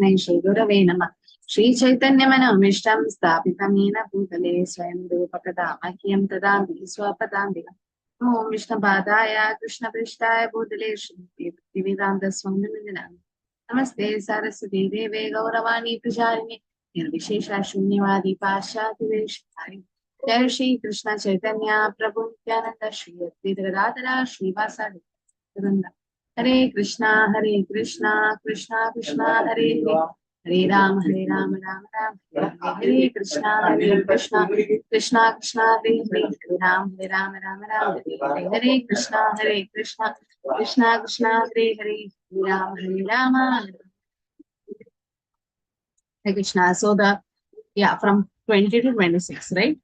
Tasmai Shri Gurave Namah. Shri Chaitanya Manamishtam Sthapitam Yena Bhutale Swayam Rupakadamakyam Tadambi Swapadambika. Om Vishnu Padaya Krishna Prishtaya Bhutale Shri Bhaktivedanta Swami Nidinam. Namaste Saraswati Deve Gauravani Pujarini Nirvishesha Shunyavadi Pashati Veshari. Jai Shri Krishna Chaitanya Prabhu Nityananda Shri Advaita Shri Vasadi Hare Krishna Krishna Krishna Hare Hare Hare Ram Ram Ram Hare Krishna Krishna Krishna Hare Hare Ram Ram Ram Hare Krishna Krishna Krishna Hare Hare Ram Ram Hare Krishna. So from 20 to 26, right?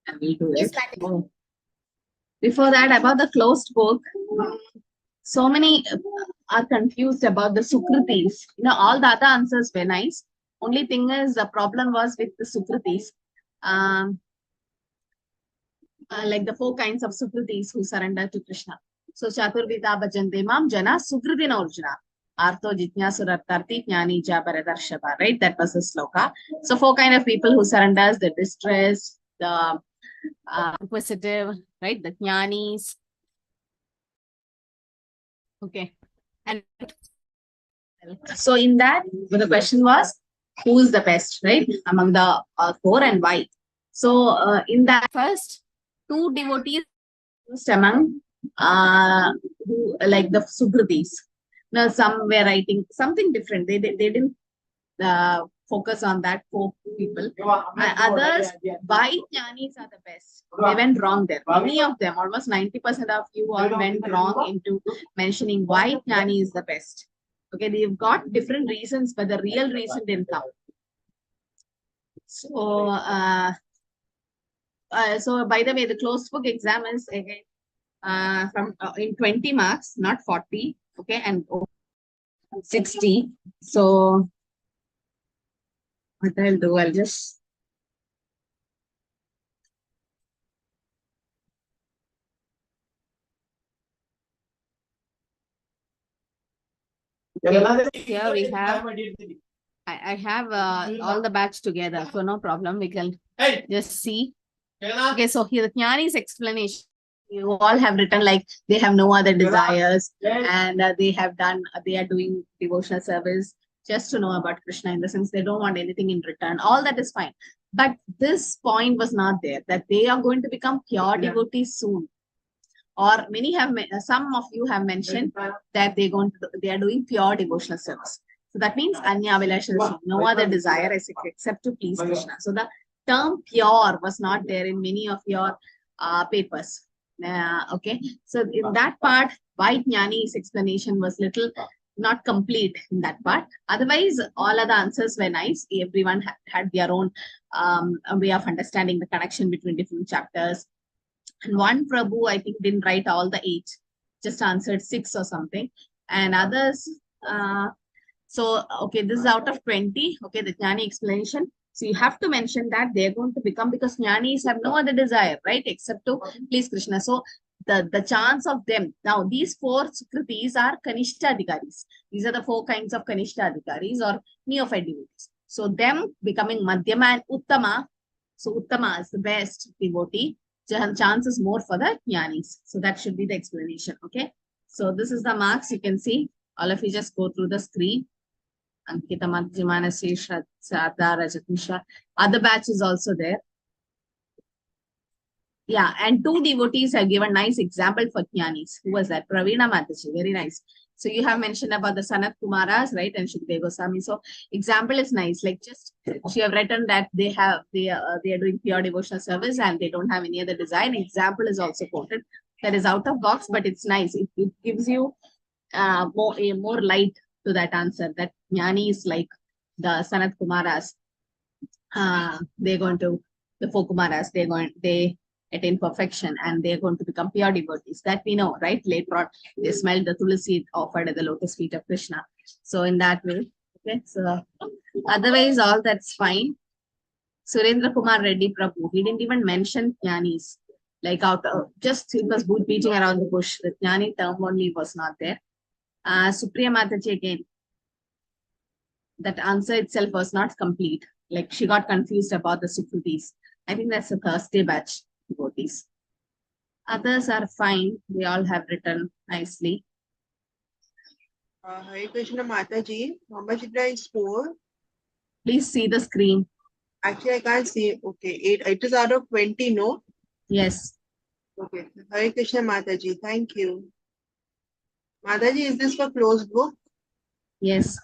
I will do it. Before that, about the closed book, so many are confused about the Sukritis. All the other answers were nice. Only thing is, the problem was with the Sukritis. Like the 4 kinds of Sukritis who surrender to Krishna. So, Chaturvita Bhajante Mam Jana Sukritina Arjuna. Artho Jitnya Surartarti Jnani Ja Paradarshava. Right? That was the sloka. So, 4 kind of people who surrenders: the distressed, the inquisitive, right? The Jnanis. Okay. And so in that, the question was, who is the best, right? Among the 4 and why? So in that first, 2 devotees among who, like the Sukritis. Now some were writing something different. They didn't focus on that 4 people. Others, why Jnanis are the best? They went wrong there. Many of them, almost 90% of you all went wrong into mentioning why Jnani is the best. Okay, they've got different reasons, but the real reason didn't come. So, so by the way, the closed book exam is again from in 20 marks, not 40. Okay, and 60. So what I'll do, I'll just here we have I have all the batch together, so no problem. We can just see. Okay, so here the Jnani's explanation. You all have written like they have no other desires, and they are doing devotional service just to know about Krishna, in the sense they don't want anything in return. All that is fine. But this point was not there, that they are going to become pure devotees soon. Or some of you have mentioned that they are doing pure devotional service. So that means Anya Vilasha, no other desire except to please Krishna. So the term pure was not there in many of your papers. Okay, so in that part, why Jnani's explanation was little not complete in that part. Otherwise, all other answers were nice. Everyone had their own way of understanding the connection between different chapters. And one Prabhu, I think, didn't write all the 8, just answered 6 or something. And others, so, okay, this is out of 20. Okay, the Jnani explanation. So you have to mention that they're going to become, because Jnanis have no other desire, right, except to please Krishna. So the chance of them, now these 4 Sukritis are Kanishta Adhikaris. These are the 4 kinds of Kanishta Adhikaris or neophyte devotees. So them becoming Madhyama and Uttama. So Uttama is the best devotee. Chance is more for the Jnanis. So that should be the explanation. Okay. So this is the marks. You can see. All of you just go through the screen. Ankita Madhyamana Sesha Sada Rajatisha. Other batch is also there. Yeah, and 2 devotees have given nice example for Jnanis. Who was that? Praveena Mataji. Very nice. So you have mentioned about the Sanat Kumaras, right? And Shukdev Goswami. So example is nice. Like just she have written that they are doing pure devotional service and they don't have any other desire. Example is also quoted. That is out of box, but it's nice. It gives you more light to that answer. That Jnani is like the Sanat Kumaras. They're going to the 4 Kumaras. They attain perfection and they're going to become pure devotees. That we know, right? Later on, they smelled the tulsi offered at the lotus feet of Krishna. So in that way, okay. So otherwise, all that's fine. Surendra Kumar Reddy Prabhu, he didn't even mention Jnanis. Like just he was beating around the bush. The Jnani term only was not there. Supriya Mataji again. that answer itself was not complete. Like she got confused about the Sukrutis. I think that's a Thursday batch devotees. Others are fine. They all have written nicely. Hare Krishna Mataji, how much did I score? Please see the screen. Actually, I can't see. Okay, 8. It is out of 20, no? Yes. Okay. Hare Krishna Mataji, thank you. Mataji, is this for closed book? Yes.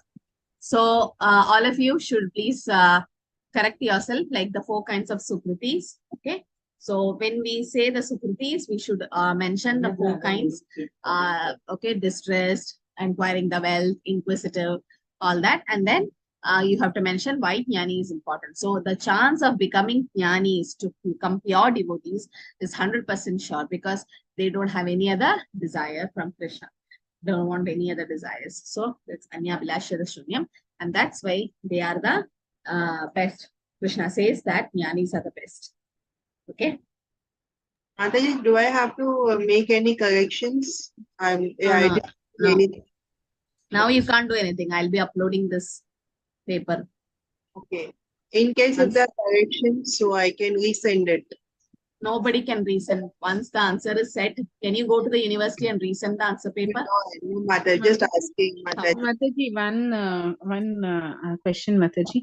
So all of you should please correct yourself, like the 4 kinds of Sukritis. Okay. So when we say the Sukritis, we should mention the 4 kinds. Okay, distressed, inquiring the wealth, inquisitive, all that. And then you have to mention why Jnani is important. So the chance of becoming Jnanis to become pure devotees is 100% sure, because they don't have any other desire from Krishna. Don't want any other desires. So that's Anya Bilashya Shunyam. And that's why they are the best. Krishna says that Jnanis are the best. Okay. Mataji, do I have to make any corrections? I No. anything. Now you can't do anything. I'll be uploading this paper. Okay. In case if there are corrections, so I can resend it. Nobody can resend. Once the answer is set, can you go to the university and resend the answer paper? No, Mataji, just asking. Mataji, one question, Mataji.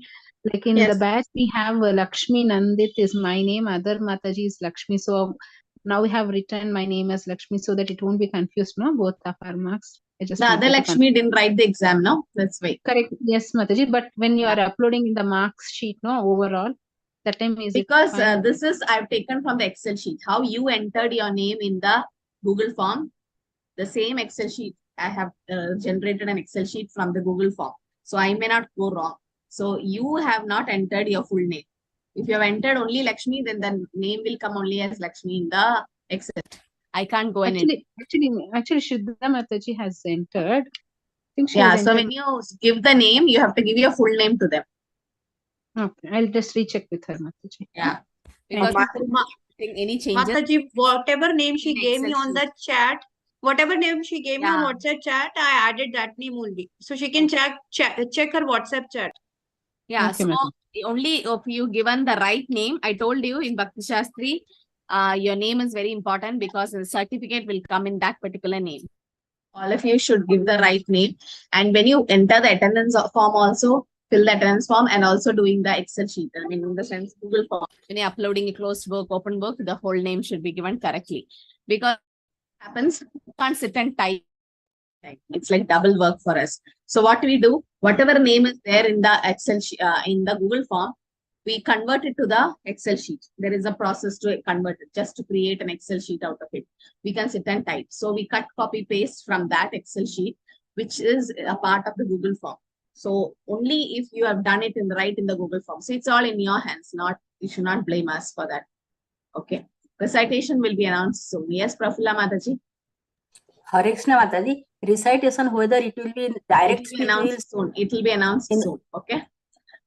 Like in the batch, we have Lakshmi Nandit is my name, other Mataji is Lakshmi. So now we have written my name as Lakshmi so that it won't be confused, no? Both of our marks. The other Lakshmi didn't write the exam, no? That's why. Correct. Yes, Mataji. But when you are uploading in the marks sheet, no, overall, that time is because this is I've taken from the Excel sheet. How you entered your name in the Google form, the same Excel sheet. I have generated an Excel sheet from the Google form. So I may not go wrong. So you have not entered your full name. If you have entered only Lakshmi, then the name will come only as Lakshmi in the Excel. I can't go in it. Actually, Shuddha Mataji has entered. I think she has entered. So when you give the name, you have to give your full name to them. Okay, I'll just recheck with her, Mataji. Yeah. Because any changes. Mataji, whatever name she gave me on the chat, whatever name she gave me on WhatsApp chat, I added that name only. So she can check her WhatsApp chat. Yeah, okay, so only if you given the right name, I told you in Bhakti Shastri, your name is very important because the certificate will come in that particular name. All of you should give the right name. And when you enter the attendance form also, fill the attendance form and also doing the Excel sheet. I mean, in the sense, Google form. When you're uploading a closed book, open book, the whole name should be given correctly. Because what happens, you can't sit and type. It's like double work for us. So what we do, whatever name is there in the Excel in the Google form, we convert it to the Excel sheet. There is a process to convert it, just to create an Excel sheet out of it. We can sit and type. So we cut, copy, paste from that Excel sheet, which is a part of the Google form. So only if you have done it in the Google form. So it's all in your hands. You should not blame us for that. Okay. Recitation will be announced soon. Yes, Prafulla Mataji. Hare Krishna Mataji, recitation, whether it will be direct speech, announced soon. It will be announced soon. Okay.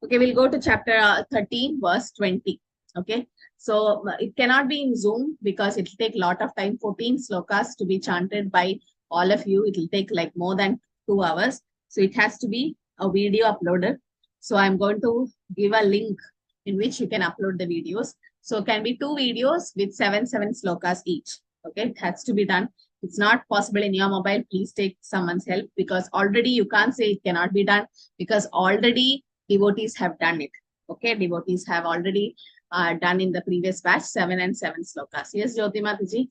Okay, we'll go to chapter 13, verse 20. Okay. So it cannot be in Zoom because it will take a lot of time. 14 slokas to be chanted by all of you. It will take like more than 2 hours. So it has to be a video uploaded. So I'm going to give a link in which you can upload the videos. So it can be 2 videos with 7 slokas each. Okay, it has to be done. It's not possible in your mobile. Please take someone's help because already you can't say it cannot be done because already devotees have done it. Okay, devotees have already done in the previous batch 7 and 7 slokas. Yes, Jyoti Mataji.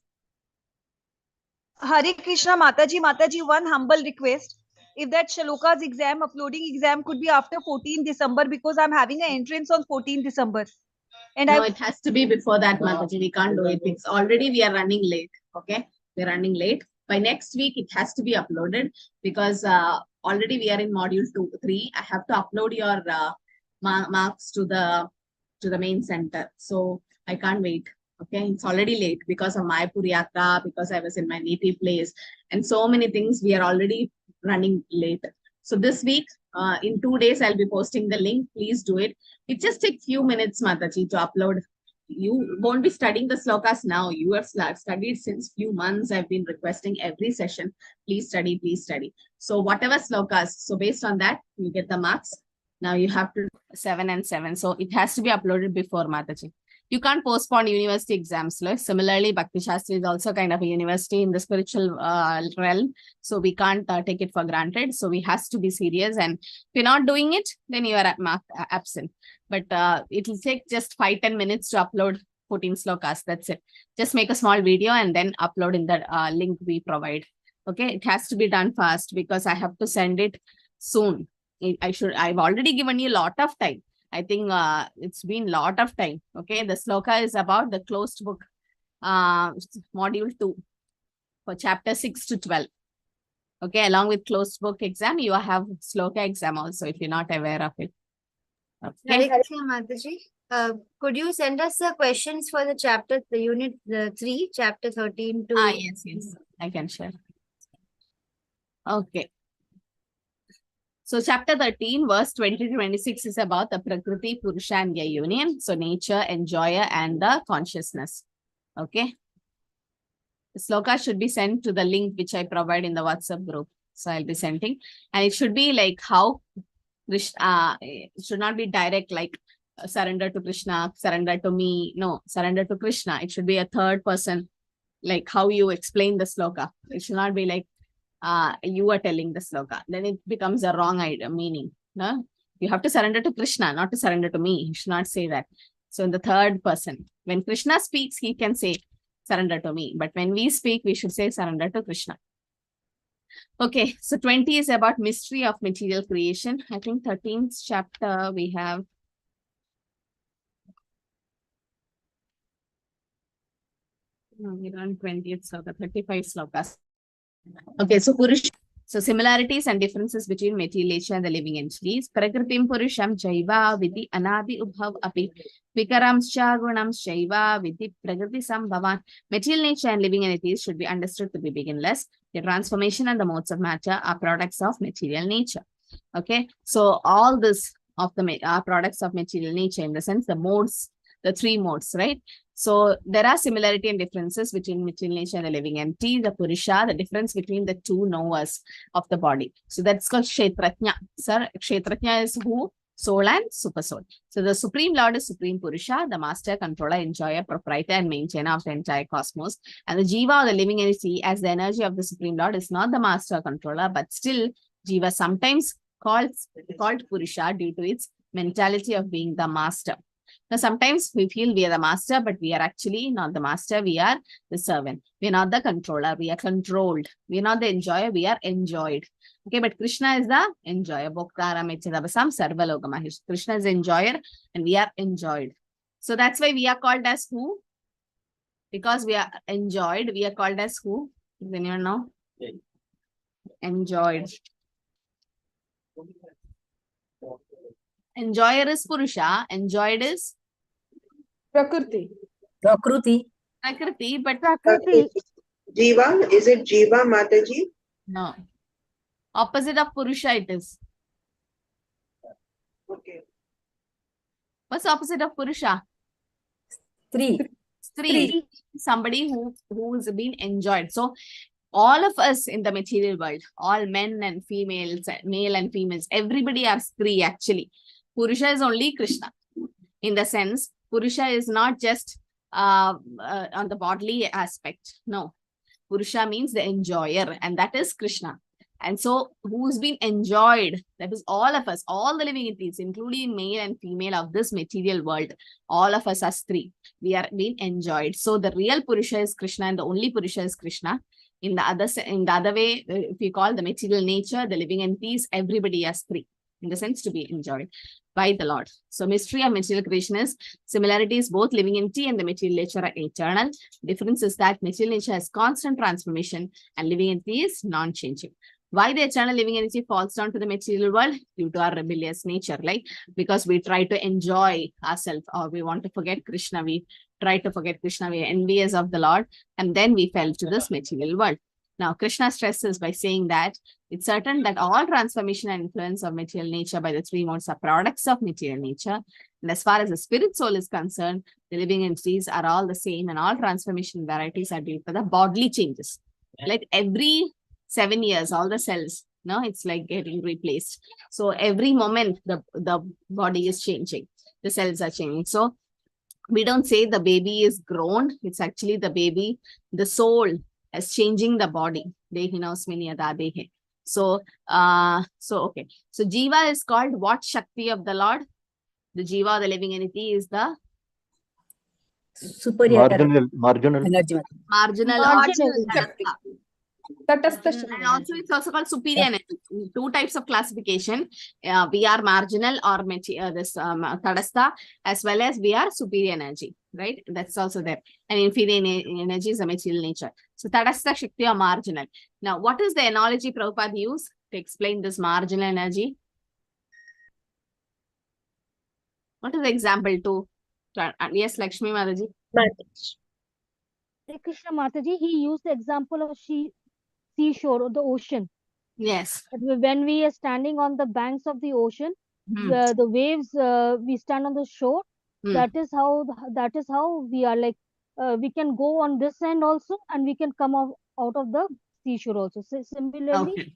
Hare Krishna Mataji, one humble request. If that Shaloka's exam, uploading exam could be after 14 December because I'm having an entrance on 14 December. And no, it has to be before that, Mataji. We can't do it. It's already we are running late. Okay. We're running late. By next week, it has to be uploaded because already we are in module 3. I have to upload your marks to the main center. So I can't wait. Okay, it's already late because of Mayapur Yatra, because I was in my native place, and so many things. We are already running late. So this week, in 2 days, I'll be posting the link. Please do it. It just takes few minutes, Mataji, to upload. You won't be studying the slokas now. You have studied since few months. I've been requesting every session. Please study, please study. So whatever slokas, so based on that, you get the marks. Now you have to 7 and 7. So it has to be uploaded before Mataji. You can't postpone university exams. Like, similarly, Bhakti Shastri is also kind of a university in the spiritual realm. So we can't take it for granted. So we has to be serious. And if you're not doing it, then you are absent. But it will take just 5-10 minutes to upload 14 slokas. That's it. Just make a small video and then upload in the link we provide. Okay, it has to be done fast because I have to send it soon. I've already given you a lot of time. I think it's been a lot of time. Okay, the sloka is about the closed book, module 2 for chapter 6 to 12. Okay, along with closed book exam, you have sloka exam also if you're not aware of it. Okay. Hare Krishna, Mataji. Could you send us the questions for the chapter, the unit 3, chapter 13 to... Yes, I can share. Okay. So chapter 13, verse 20 to 26 is about the Prakriti, Purusha and their union. So nature, enjoyer and the consciousness. Okay. The sloka should be sent to the link which I provide in the WhatsApp group. So I'll be sending. And it should be like how, it should not be direct like surrender to Krishna, surrender to me. No, surrender to Krishna. It should be a third person, like how you explain the sloka. It should not be like you are telling the sloka, then it becomes a wrong idea, meaning. No? You have to surrender to Krishna, not to surrender to me. You should not say that. So in the third person, when Krishna speaks, he can say surrender to me. But when we speak, we should say surrender to Krishna. Okay, so 20 is about mystery of material creation. I think 13th chapter we have. No, we're on 20th sloka, 35 slokas. Okay, so Purusha. So similarities and differences between material nature and the living entities. Prakritim Purusham Jaiva Vidhi Anadi Ubhav Api Vikaramscha Gunams Jaiva Vidhi Prakriti Sambhavan. Material nature and living entities should be understood to be beginless. The transformation and the modes of matter are products of material nature. Okay, so all this of the are products of material nature in the sense the modes, the 3 modes, right? So there are similarity and differences between material nature and the living entity, the Purusha, the difference between the 2 knowers of the body. So that's called Kshetratnya. Sir, Kshetratnya is who? Soul and super soul. So the Supreme Lord is Supreme Purusha, the master, controller, enjoyer, proprietor and maintainer of the entire cosmos. And the Jiva or the living entity as the energy of the Supreme Lord is not the master or controller, but still Jiva sometimes called Purusha due to its mentality of being the master. Now, sometimes we feel we are the master, but we are actually not the master. We are the servant. We are not the controller. We are controlled. We are not the enjoyer. We are enjoyed. Okay, but Krishna is the enjoyer. Krishna is the enjoyer and we are enjoyed. So that's why we are called as who? Because we are enjoyed, we are called as who? Does anyone know? Enjoyed. Enjoyer is Purusha. Enjoyed is Prakriti. Prakriti. Prakriti, but Jiva, is it Jiva, Mataji? no. Opposite of Purusha it is. Okay. What's the opposite of Purusha? Three. Stree. Somebody who's been enjoyed. So all of us in the material world, all men and females, male and females, everybody are Stree actually. Purusha is only Krishna. In the sense, Purusha is not just on the bodily aspect. No. Purusha means the enjoyer, and that is Krishna. And so, who's been enjoyed? That is all of us, all the living entities, including male and female of this material world. All of us are Stree. We are being enjoyed. So, the real Purusha is Krishna, and the only Purusha is Krishna. In the other way, if you call the material nature, the living entities, everybody is Stree, in the sense to be enjoyed by the Lord. So mystery of material creation is similarities, both living entity and the material nature are eternal. Difference is that material nature has constant transformation and living entity is non-changing. Why the eternal living entity falls down to the material world? Due to our rebellious nature, like because we try to enjoy ourselves, or we want to forget Krishna, we try to forget Krishna, we are envious of the Lord, and then we fell to this material world. Now, Krishna stresses by saying that it's certain that all transformation and influence of material nature by the 3 modes are products of material nature. And as far as the spirit soul is concerned, the living entities are all the same, and all transformation varieties are due to the bodily changes. Like every 7 years, all the cells, No, it's like getting replaced. So every moment the body is changing, the cells are changing. So we don't say the baby is grown. It's actually the baby, the soul is changing the body. So, okay. So Jiva is called what Shakti of the Lord? The Jiva, the living entity, is the superior marginal energy. marginal. And also it's also called superior energy. Two types of classification. We are marginal or tadastha, as well as we are superior energy, right? That's also there. And inferior energy is a material nature. So tadastha, shakti or marginal. Now, what is the analogy Prabhupada used to explain this marginal energy? What is the example to? Yes, Lakshmi Mataji. Krishna Mataji, he used the example of seashore or the ocean. Yes. When we are standing on the banks of the ocean, the waves, we stand on the shore. That is how we are like, we can go on this end also, and we can come out of the seashore also. So similarly. Okay.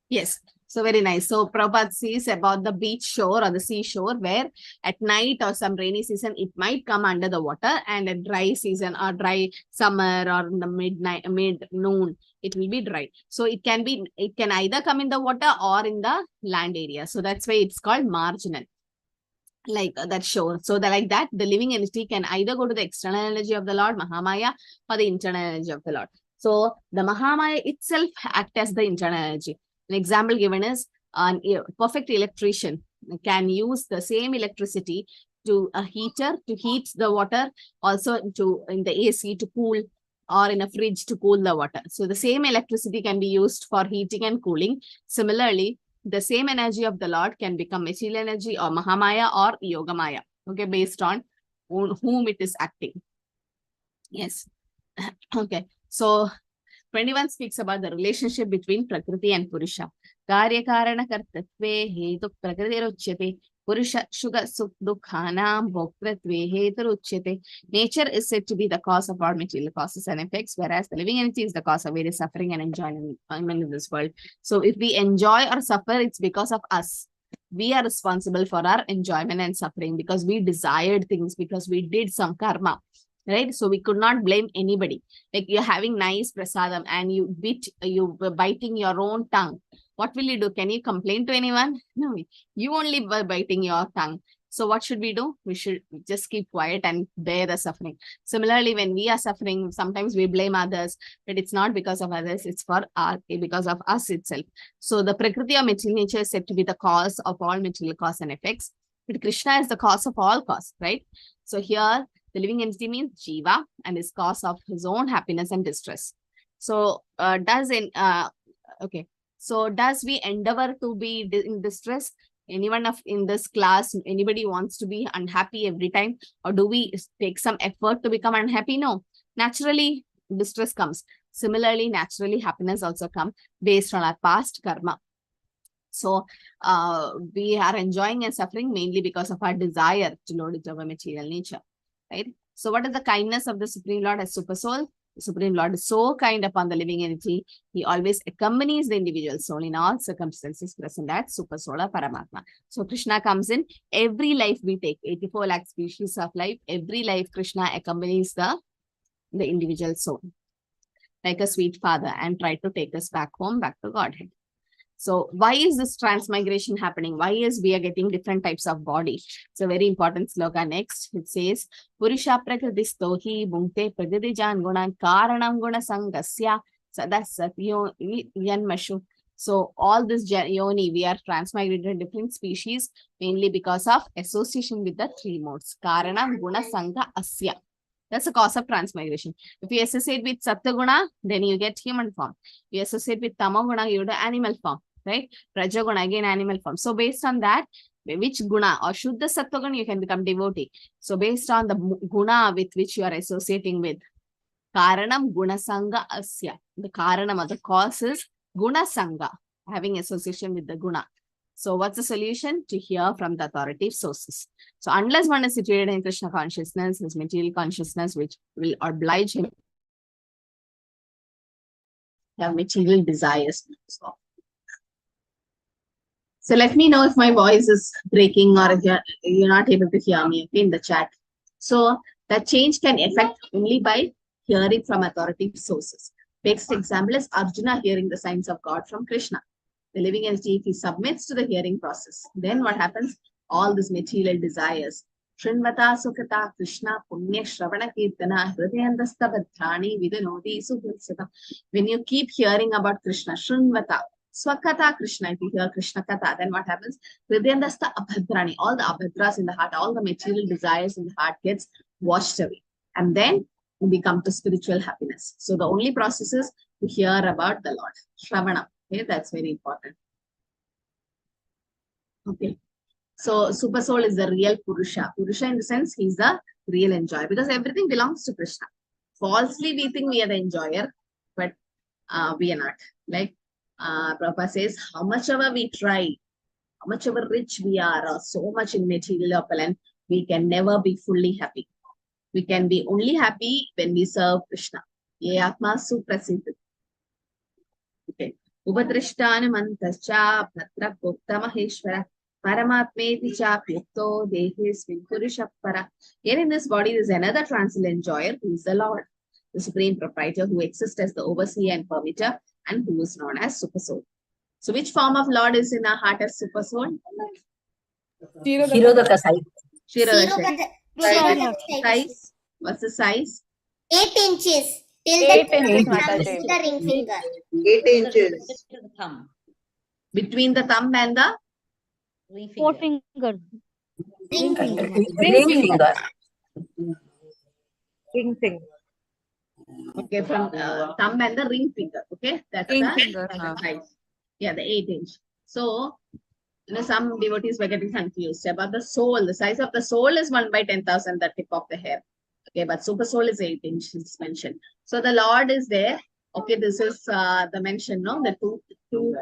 Yes. So very nice. So Prabhupada says about the beach shore or the seashore, where at night or some rainy season, it might come under the water, and a dry season or dry summer or in the mid-noon, it will be dry. So it can either come in the water or in the land area. So that's why it's called marginal, like that shore. So like that, the living entity can either go to the external energy of the Lord, Mahamaya, or the internal energy of the Lord. So the Mahamaya itself acts as the internal energy. An example given is a perfect electrician can use the same electricity to a heater to heat the water, also in the AC to cool, or in a fridge to cool the water. So the same electricity can be used for heating and cooling. Similarly, the same energy of the Lord can become material energy or Mahamaya or Yogamaya, okay, based on whom it is acting. Yes. Okay. So 21 speaks about the relationship between Prakriti and Purusha. Karya Karana Kartatve Hetu Prakriti Ruchyate. Purusha Shuga Sukh Dukhanam Bhoktratve Hetu Ruchyate. Nature is said to be the cause of all material causes and effects, whereas the living entity is the cause of various suffering and enjoyment in this world. So if we enjoy or suffer, it's because of us. We are responsible for our enjoyment and suffering because we desired things, because we did some karma. Right? So we could not blame anybody. Like you're having nice prasadam and you were biting your own tongue. What will you do? Can you complain to anyone? No, you only were biting your tongue. So what should we do? We should just keep quiet and bear the suffering. Similarly, when we are suffering, sometimes we blame others, but it's not because of others, it's because of us itself. So the Prakriti or material nature is said to be the cause of all material cause and effects. But Krishna is the cause of all cause, right? So here, the living entity means Jiva and is cause of his own happiness and distress. So does we endeavor to be in distress? Anyone in this class, anybody wants to be unhappy every time? Or do we take some effort to become unhappy? No. Naturally, distress comes. Similarly, naturally, happiness also comes based on our past karma. So we are enjoying and suffering mainly because of our desire to load it over material nature. Right? So what is the kindness of the Supreme Lord as Super Soul? The Supreme Lord is so kind upon the living entity. He always accompanies the individual soul in all circumstances present at Super Soul or Paramatma. So Krishna comes in every life we take, 84 lakh species of life. Every life Krishna accompanies the individual soul like a sweet father and try to take us back home, back to Godhead. So why is this transmigration happening? Why is we are getting different types of body? It's a very important sloka next. It says, Purusha prakritistohi bhunte prakritijan gunan karanam guna sangasya sadasat yanmashu. So all this yoni, we are transmigrated in different species, mainly because of association with the three modes. Karanam guna sanga asya. That's the cause of transmigration. If you associate with Sattva-guna, then you get human form. You associate with Tamo-guna, you get animal form. Right? Raja-guna, again animal form. So based on that, which guna or Shuddha Sattva-guna, you can become devotee. So based on the guna with which you are associating with, Karanam Guna Sangha Asya. The Karanam or the cause is Guna Sangha, having association with the guna. So what's the solution? To hear from the authoritative sources. So unless one is situated in Krishna consciousness, his material consciousness, which will oblige him have material desires. So let me know if my voice is breaking or if you're not able to hear me, okay, in the chat. So that change can affect only by hearing from authoritative sources. Next example is Arjuna hearing the signs of God from Krishna. The living entity, if he submits to the hearing process, then what happens? All these material desires. Shrinvata Sukata Krishna Punya Shravana Kirtana Hridayandasta Bhadrani Vidanodi Suhilsata. When you keep hearing about Krishna, Shrinvata, Swakata Krishna, if you hear Krishna Katha, then what happens? Hridayandasta Abhadrani, all the abhadras in the heart, all the material desires in the heart gets washed away. And then we come to spiritual happiness. So the only process is to hear about the Lord. Shravana. Okay, that's very important. Okay. So super soul is the real Purusha. Purusha in the sense he's the real enjoyer because everything belongs to Krishna. Falsely we think we are the enjoyer, but we are not. Like Prabhupada says, how much ever we try, how much ever rich we are, or so much in material opulence, we can never be fully happy. We can be only happy when we serve Krishna. Ye Atma Suprasiddha. Okay. Ubadrishtanamantaccha Bhatra Bhokta Maheshwara Paramatmeti cha Pyukto Dehesmin Purushapara. Here in this body is another transcendental enjoyer who is the Lord, the supreme proprietor who exists as the overseer and permitter and who is known as Super Soul. So which form of Lord is in our heart as Super Soul? Shirodaka size. Size. What's the size? 8 inches. Till 8 the inches, thumb Mataji. is the ring finger. 8 inches. Between the thumb and the 4 fingers. Ring finger. Ring finger. Ring finger. okay, from thumb and the ring finger. Okay, that's Ring the finger, size. Yeah, the 8 inch. So some devotees were getting confused about the soul. The size of the soul is 1 by 10,000, the tip of the hair. Okay, but super soul is 8 inches mentioned. So the Lord is there. Okay, this is the mention, no? The two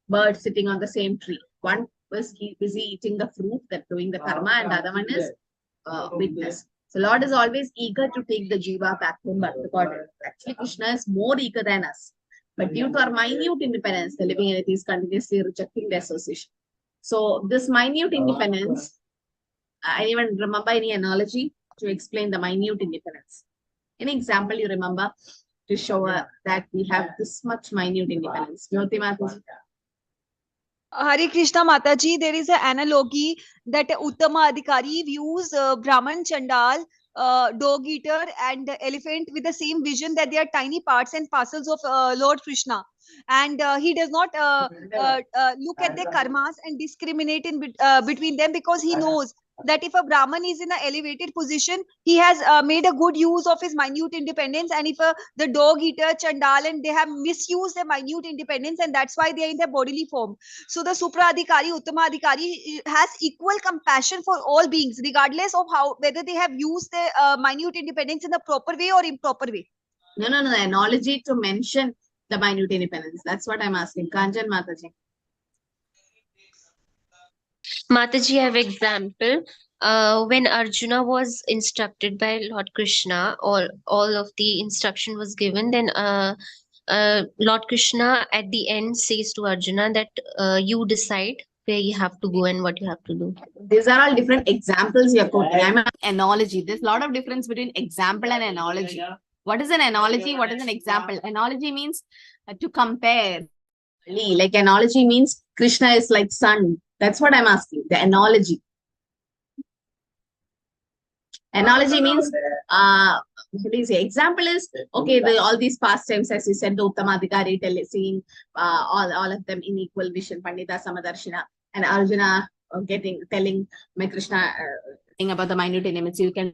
birds sitting on the same tree. One was busy eating the fruit, that doing the karma, and the other one is witness. So Lord is always eager to take the jiva back home, but God, actually Krishna is more eager than us. But due to our minute independence, the living entity is continuously rejecting the association. So this minute independence, anyone remember any analogy to explain the minute independence? Any example you remember to show that we have this much minute independence? Jyoti Mataji. Hare Krishna Mataji, there is an analogy that Uttama Adhikari views Brahman, Chandal, dog eater and elephant with the same vision that they are tiny parts and parcels of Lord Krishna. And he does not look at their karmas and discriminate in between them because he knows that if a Brahman is in an elevated position, he has made a good use of his minute independence. And if the dog eater, Chandal, and they have misused their minute independence, and that's why they are in their bodily form. So the Supra-adhikari, Uttama-adhikari has equal compassion for all beings, regardless of how whether they have used their minute independence in the proper way or improper way. No, analogy to mention the minute independence. That's what I'm asking. Kanjan Mataji. Mataji, I have example. When Arjuna was instructed by Lord Krishna, all of the instruction was given, then Lord Krishna at the end says to Arjuna that you decide where you have to go and what you have to do. These are all different examples you're quoting. I'm an analogy. There's a lot of difference between example and analogy. What is an analogy? What is an example? Analogy means to compare. Like analogy means Krishna is like sun. That's what I'm asking. The analogy. Analogy means, what do you say? Example is, okay, all these pastimes, as you said, the Uttamadhikari seeing all of them in equal vision, Pandita Samadarshina, and Arjuna telling my Krishna about the minute elements. You can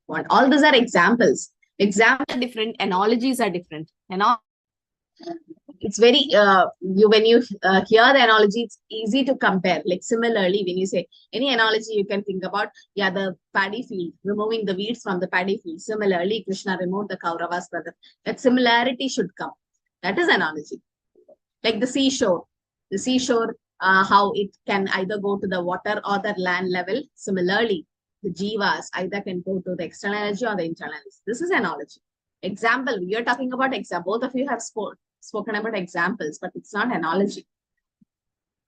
want. All these are examples. Examples are different. Analogies are different. It's very, when you hear the analogy, it's easy to compare. Like similarly, when you say any analogy, you can think about, yeah, the paddy field, removing the weeds from the paddy field. Similarly, Krishna removed the Kauravas brother. That similarity should come. That is analogy. Like the seashore, how it can either go to the water or the land level. Similarly, the jivas either can go to the external energy or the internal energy. This is analogy. Example, you're talking about example. Both of you have spoken about examples, but it's not analogy.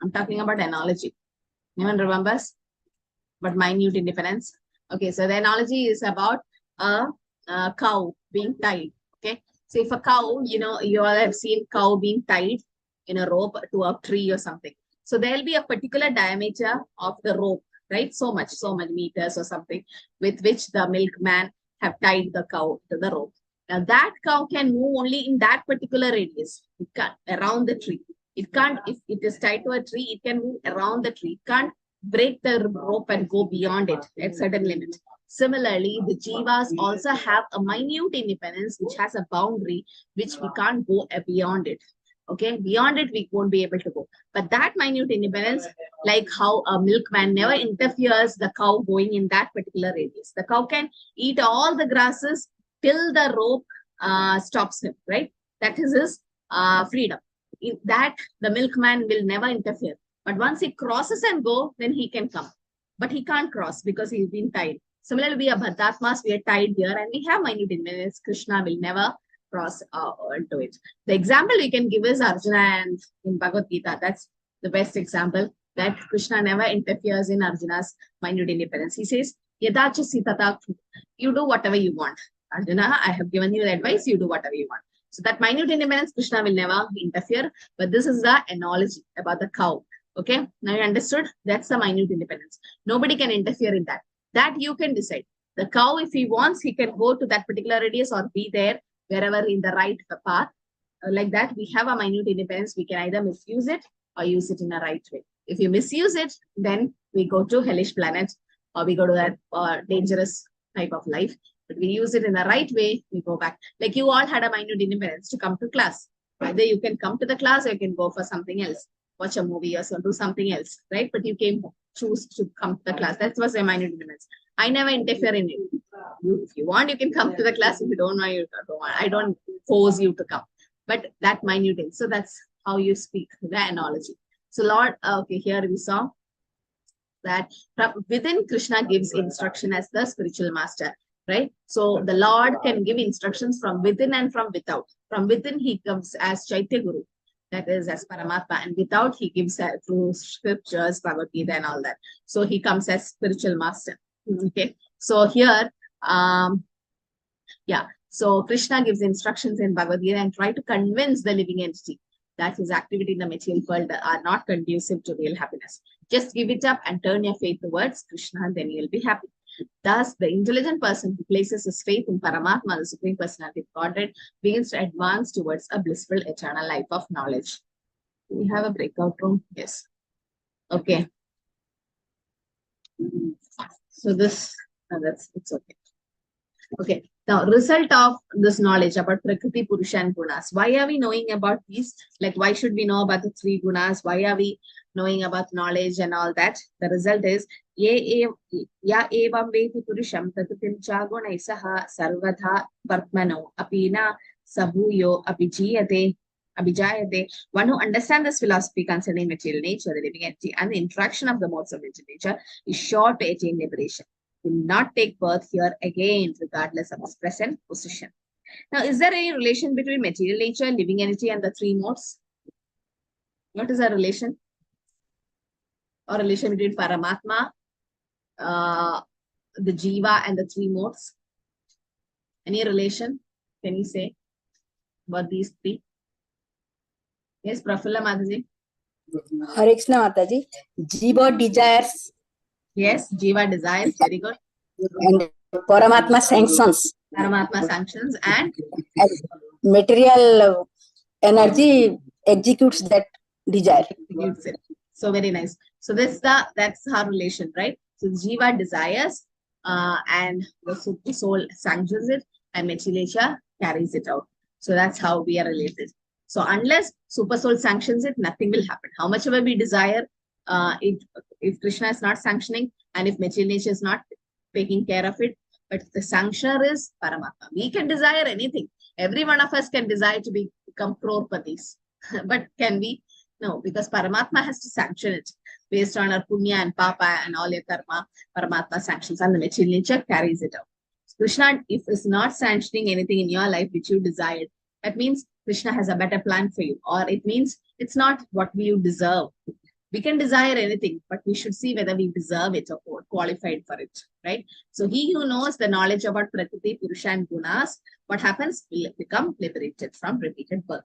I'm talking about analogy. Anyone remembers? But minute independence. Okay, so the analogy is about a cow being tied. Okay, so if a cow, you all have seen cow being tied in a rope to a tree or something. So there will be a particular diameter of the rope, right? So much meters or something, with which the milkman have tied the cow to the rope. Now that cow can move only in that particular radius. It can't around the tree. It can't, if it is tied to a tree, it can move around the tree. It can't break the rope and go beyond it at certain limit. Similarly, the jivas also have a minute independence which has a boundary which we can't go beyond it. Okay, beyond it we won't be able to go. But that minute independence, like how a milkman never interferes the cow going in that particular radius. The cow can eat all the grasses till the rope stops him, right? That is his freedom. In that, the milkman will never interfere. But once he crosses and go, then he can come. But he can't cross because he's been tied. Similarly, we are Bhadatmas, we are tied here and we have minute independence. Krishna will never cross into it. The example we can give is Arjuna and in Bhagavad Gita. That's the best example, that Krishna never interferes in Arjuna's minute independence. He says, Yadacha sitata, you do whatever you want. Arjuna, I have given you the advice, you do whatever you want. So that minute independence, Krishna will never interfere. But this is the analogy about the cow. Okay, now you understood? That's the minute independence. Nobody can interfere in that. That you can decide. The cow, if he wants, he can go to that particular radius or be there wherever in the right path. Like that, we have a minute independence. We can either misuse it or use it in a right way. If you misuse it, then we go to hellish planet or we go to that dangerous type of life. But we use it in the right way, we go back. Like you all had a minute independence to come to class. Either you can come to the class or you can go for something else. Watch a movie or so, do something else, right? But you can choose to come to the class. That was a minute independence. I never interfere in it. If you want, you can come to the class. If you don't want, you don't want. I don't force you to come. But that minute, so that's how you speak, the analogy. So Lord, okay, here we saw that within Krishna gives instruction as the spiritual master, right? So the Lord can give instructions from within and from without. From within, he comes as Chaitya Guru. That is as Paramatma, and without he gives through scriptures, Bhagavad Gita and all that. So he comes as spiritual master. Okay. So here, so Krishna gives instructions in Bhagavad Gita and try to convince the living entity that his activity in the material world are not conducive to real happiness. Just give it up and turn your faith towards Krishna, and then you'll be happy. Thus, the intelligent person who places his faith in Paramatma, the Supreme Personality of Godhead, begins to advance towards a blissful eternal life of knowledge. Do we have a breakout room? Yes. Okay. So this, it's okay. Okay. Now, result of this knowledge about Prakriti, Purusha and Gunas. Why are we knowing about these? Like, why should we know about the three Gunas? Why are we knowing about knowledge and all that? The result is, ya evam veti purusham prakritim cha gunaisaha sarvadha vartmano apina sabhuyo abhijayate. One who understands this philosophy concerning material nature, the living entity, and the interaction of the modes of material nature is sure to attain liberation. Will not take birth here again, regardless of its present position. Now, is there any relation between material nature, living entity, and the three modes? What is a relation? Or relation between Paramatma, the Jiva, and the three modes? Any relation? Can you say about these three? Yes, Prafulla Mataji. Hare Krishna Mataji. Jiva desires. Yes, Jiva desires. Very good. And Paramatma sanctions. Paramatma sanctions and material energy executes that desire. Executes it. So very nice. So that's our relation, right? So Jiva desires and the Super Soul sanctions it and material nature carries it out. So that's how we are related. So unless Super Soul sanctions it, nothing will happen. How much ever we desire, if Krishna is not sanctioning and if material nature is not taking care of it, but the sanctioner is Paramatma. We can desire anything. Every one of us can desire to become crorpatis. But can we? No, because Paramatma has to sanction it based on our punya and papa and all your karma. Paramatma sanctions and the material nature carries it out. Krishna, if is not sanctioning anything in your life which you desired, that means Krishna has a better plan for you, or it means it's not what you deserve. We can desire anything, but we should see whether we deserve it or qualified for it, right? So he who knows the knowledge about Prakriti, Purusha and Gunas, what happens? Will become liberated from repeated birth.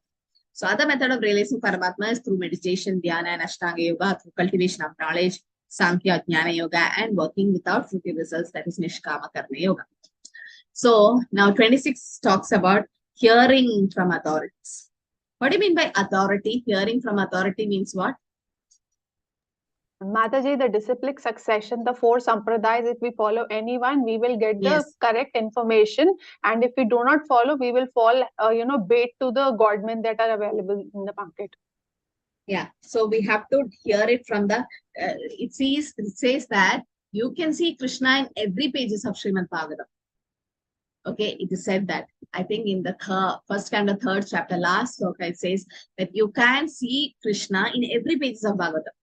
So other method of realizing Paramatma is through meditation, dhyana and Ashtanga Yoga, through cultivation of knowledge, Sankhya, Jnana Yoga, and working without fruitive results, that is Nishkama Karma Yoga. So now 26 talks about hearing from authorities. What do you mean by authority? Hearing from authority means what? Mataji, the disciplic succession, the 4 sampradayas, if we follow anyone, we will get the correct information. And if we do not follow, we will fall, bait to the godmen that are available in the market. Yeah, so we have to hear it from the, it says that you can see Krishna in every pages of Srimad Bhagavatam. Okay, it is said that, I think in the first kind of third chapter, last sloka, it says that you can see Krishna in every pages of Bhagavatam.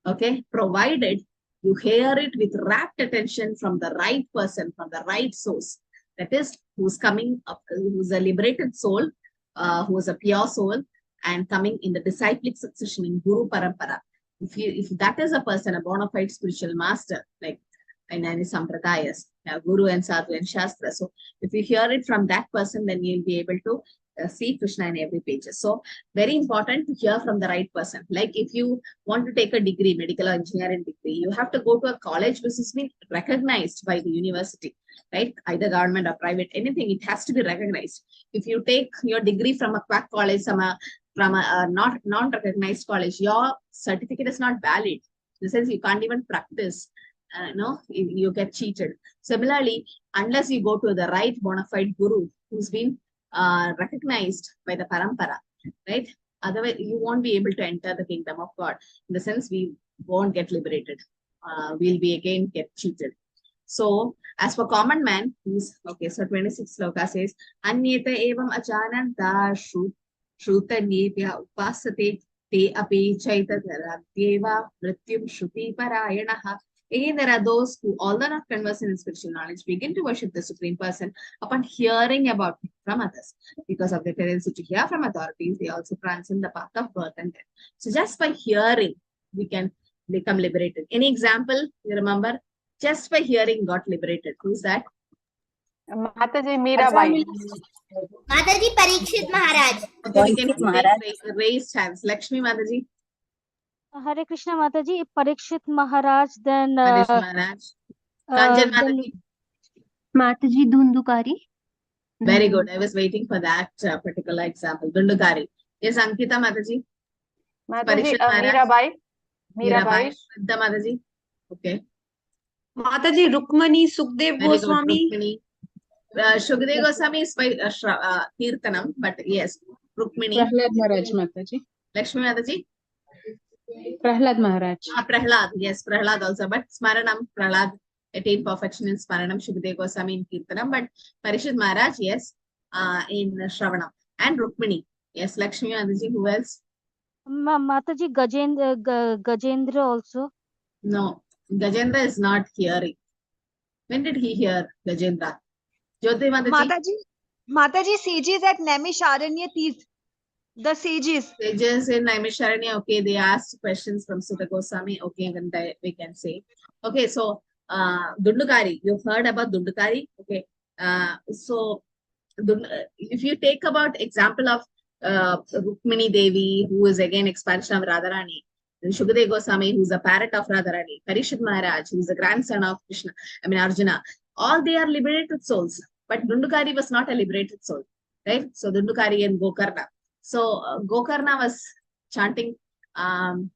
Okay, provided you hear it with rapt attention from the right person, from the right source. That is, who's coming up, who's a liberated soul, who is a pure soul, and coming in the disciplic succession in Guru Parampara. If that is a person, a bona fide spiritual master, like in any sampradayas, Guru and Sadhu and Shastra. So if you hear it from that person, then you'll be able to see Krishna in every page. So very important to hear from the right person. Like if you want to take a degree, medical or engineering degree, you have to go to a college which has been recognized by the university, right? Either government or private, anything, it has to be recognized. If you take your degree from a quack college, from a non-recognized college, your certificate is not valid. In the sense you can't even practice. You get cheated. Similarly, unless you go to the right bona fide guru who's been recognized by the parampara, right? Otherwise, you won't be able to enter the kingdom of God. In the sense, we won't get liberated. We'll be again get cheated. So, as for common man, okay, so 26 sloka says, Anyeta evam achananta shruta nyepya upasate te api chaita deva mrityum shruti parayanaha. Again, there are those who, although not conversant in spiritual knowledge, begin to worship the Supreme Person upon hearing about him from others. Because of their tendency to hear from authorities, they also transcend the path of birth and death. So just by hearing, we can become liberated. Any example you remember? Just by hearing got liberated. Who's that? Mataji, Mirabai. Mataji, Parikshit Maharaj. Okay, we can raise hands. Lakshmi Mataji. Hare Krishna Mataji, Parikshit Maharaj, then Maharaj. Kanjan Mataji. Mataji, Dhundukari. Very good. I was waiting for that particular example. Dhundukari. Yes, Ankita Mataji. Mataji, Mirabai. Mirabai. Siddha Mataji. Okay. Mataji, Rukmani, Sukhdev Goswami. Sukhdev Goswami is by Kirtanam, but yes, Rukmini. Prahlad Maharaj Mataji. Lakshmi Mataji. Prahlad Maharaj. Prahlad, yes, Prahlad also, but Smaranam, Prahlad, attained perfection in Smaranam, Shukadeva Goswami in Kirtanam, but Parikshit Maharaj, yes, in Shravanam. And Rukmini, yes, Lakshmi Mataji, who else? Mataji, Gajendra also. No, Gajendra is not hearing. When did he hear Gajendra? Jyoti Mataji? Mataji, sages at Naimisharanya Tirth. The sages. Sages in Naimisharanya, okay, they asked questions from Sutta Goswami, okay, then we can say. Okay, so Dhundukari, you've heard about Dhundukari? Okay, so if you take about example of Rukmini Devi, who is again expansion of Radharani, then Shukadeva Goswami, who's a parrot of Radharani, Parikshit Maharaj, who's a grandson of Arjuna, all they are liberated souls. But Dhundukari was not a liberated soul, right? So Dhundukari and Gokarna. So Gokarna was chanting the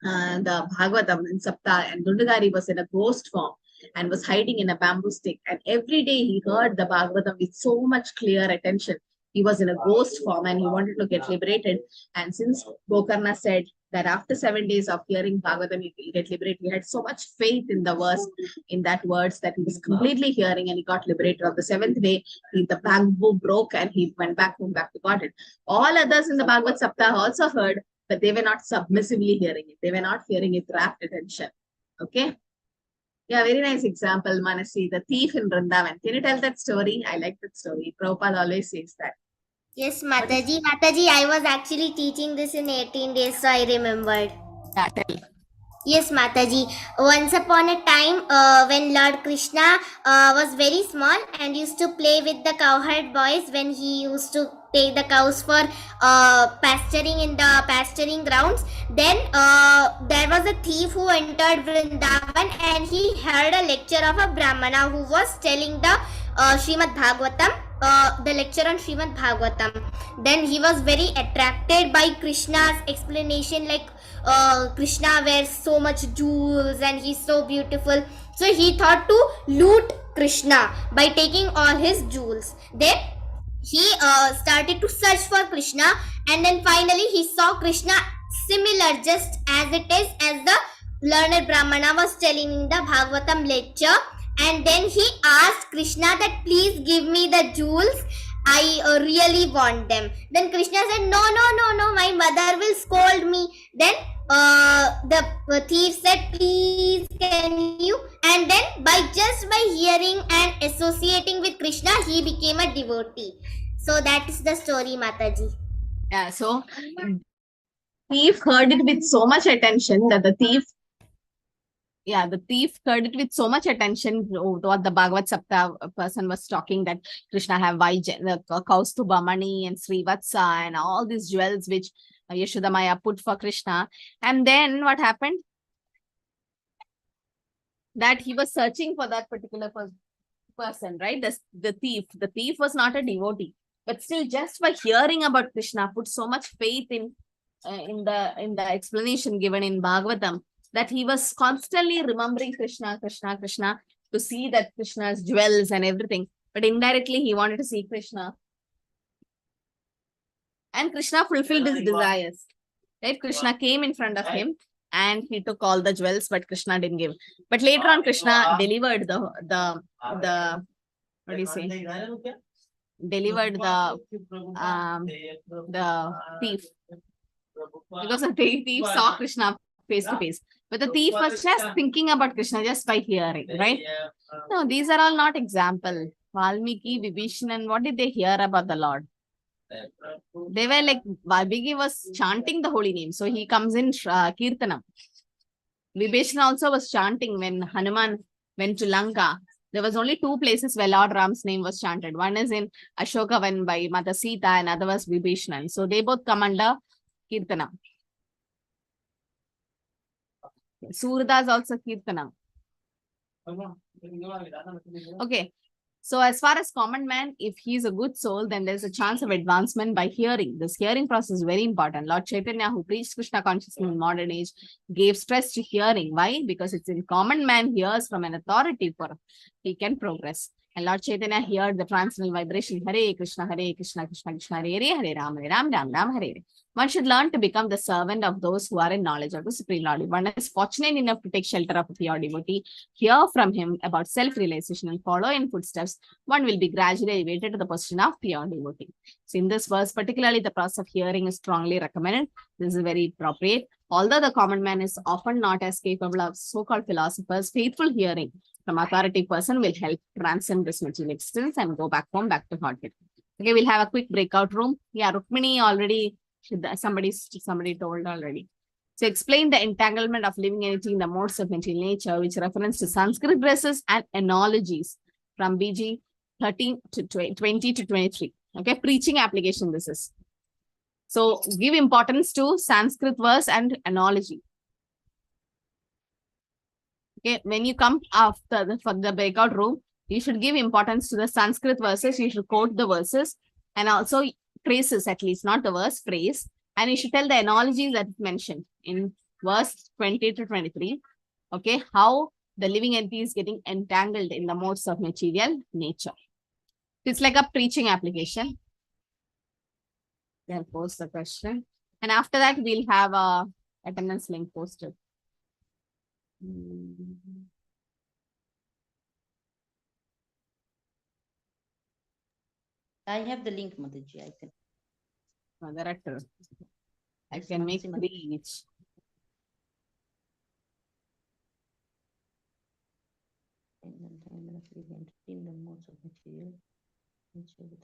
Bhagavatam in Sapta, and Dhundukari was in a ghost form and was hiding in a bamboo stick. And every day he heard the Bhagavatam with so much clear attention. He was in a ghost form and he wanted to get liberated. And since Gokarna said that after 7 days of hearing Bhagavatam, he will get liberated, he had so much faith in the verse, in that words, that he was completely hearing and he got liberated. On the 7th day, the bamboo broke and he went back home, back to Godhead. All others in the Bhagavad Saptah also heard, but they were not submissively hearing it. They were not hearing it with rapt attention. Okay. Yeah, very nice example, Manasi, the thief in Vrindavan. Can you tell that story? I like that story. Prabhupada always says that. Yes, Mataji. Mataji, I was actually teaching this in 18 days, so I remembered. Yeah, tell. Yes, Mataji. Once upon a time, when Lord Krishna was very small and used to play with the cowherd boys when he used to take the cows for pasturing in the pasturing grounds, then there was a thief who entered Vrindavan and he heard a lecture of a Brahmana who was telling the Srimad Bhagavatam, the lecture on Srimad Bhagavatam. Then he was very attracted by Krishna's explanation, like Krishna wears so much jewels and he's so beautiful. So he thought to loot Krishna by taking all his jewels. Then he started to search for Krishna, and then finally he saw Krishna similar, just as it is, as the learned Brahmana was telling in the Bhagavatam lecture. And then he asked Krishna that please give me the jewels. I really want them. Then Krishna said, no, my mother will scold me. Then the thief said, please can you? And then by hearing and associating with Krishna, he became a devotee. So that is the story, Mataji. Yeah, so thief heard it with so much attention that the thief heard it with so much attention what the Bhagavad Sapta person was talking, that Krishna have the Kaustubha Mani and Srivatsa and all these jewels which Yashoda Maya put for Krishna. And then what happened? That he was searching for that particular person, right? The thief was not a devotee, but still just by hearing about Krishna put so much faith in the explanation given in Bhagavatam, that he was constantly remembering Krishna to see that Krishna's jewels and everything, but indirectly he wanted to see Krishna. And Krishna fulfilled his desires. Right? Krishna came in front of him and he took all the jewels, but Krishna didn't give. But later on, Krishna delivered the what do you say? Delivered the thief. Because the thief saw Krishna face to face. But the thief was just thinking about Krishna just by hearing, right? No, these are all not example. Valmiki, Vibhishan, what did they hear about the Lord? They were like, Valmiki was chanting the holy name. So he comes in Kirtanam. Vibhishan also was chanting when Hanuman went to Lanka. There was only two places where Lord Ram's name was chanted. One is in Ashoka when by Mata Sita, and other was Vibhishan. So they both come under Kirtanam. Surdas also Kirtanam. Okay. So as far as common man, if he is a good soul, then there's a chance of advancement by hearing. This hearing process is very important. Lord Chaitanya, who preached Krishna consciousness in modern age, gave stress to hearing. Why? Because it's in common man hears from an authority for he can progress. And Lord Chaitanya heard the transcendental vibration, Hare Krishna, Krishna Krishna, Hare Hare, Ram Ram, Ram Ram, Hare Hare. One should learn to become the servant of those who are in knowledge of the Supreme Lord. If one is fortunate enough to take shelter of a pure devotee, hear from him about self-realization and follow in footsteps, one will be gradually elevated to the position of pure devotee. So in this verse, particularly the process of hearing is strongly recommended. This is very appropriate. Although the common man is often not as capable of so-called philosophers, faithful hearing from authoritative person will help transcend this material existence and go back home, back to Godhead. Okay, we'll have a quick breakout room. Yeah, Rukmini already, somebody told already. So explain the entanglement of living entity in the modes of material nature, which reference to Sanskrit verses and analogies from BG 13 to 20 to 23. Okay, preaching application this is. So give importance to Sanskrit verse and analogy. Okay, when you come after for the breakout room, you should give importance to the Sanskrit verses. You should quote the verses and also phrases, at least not the verse, phrase. And you should tell the analogies that mentioned in verse 20 to 23. Okay, how the living entity is getting entangled in the modes of material nature. It's like a preaching application. Then post the question. And after that, we'll have a attendance link posted. I have the link, Mataji. I can. No, there are two. I can make 3 each. and time and entered in the modes of material nature with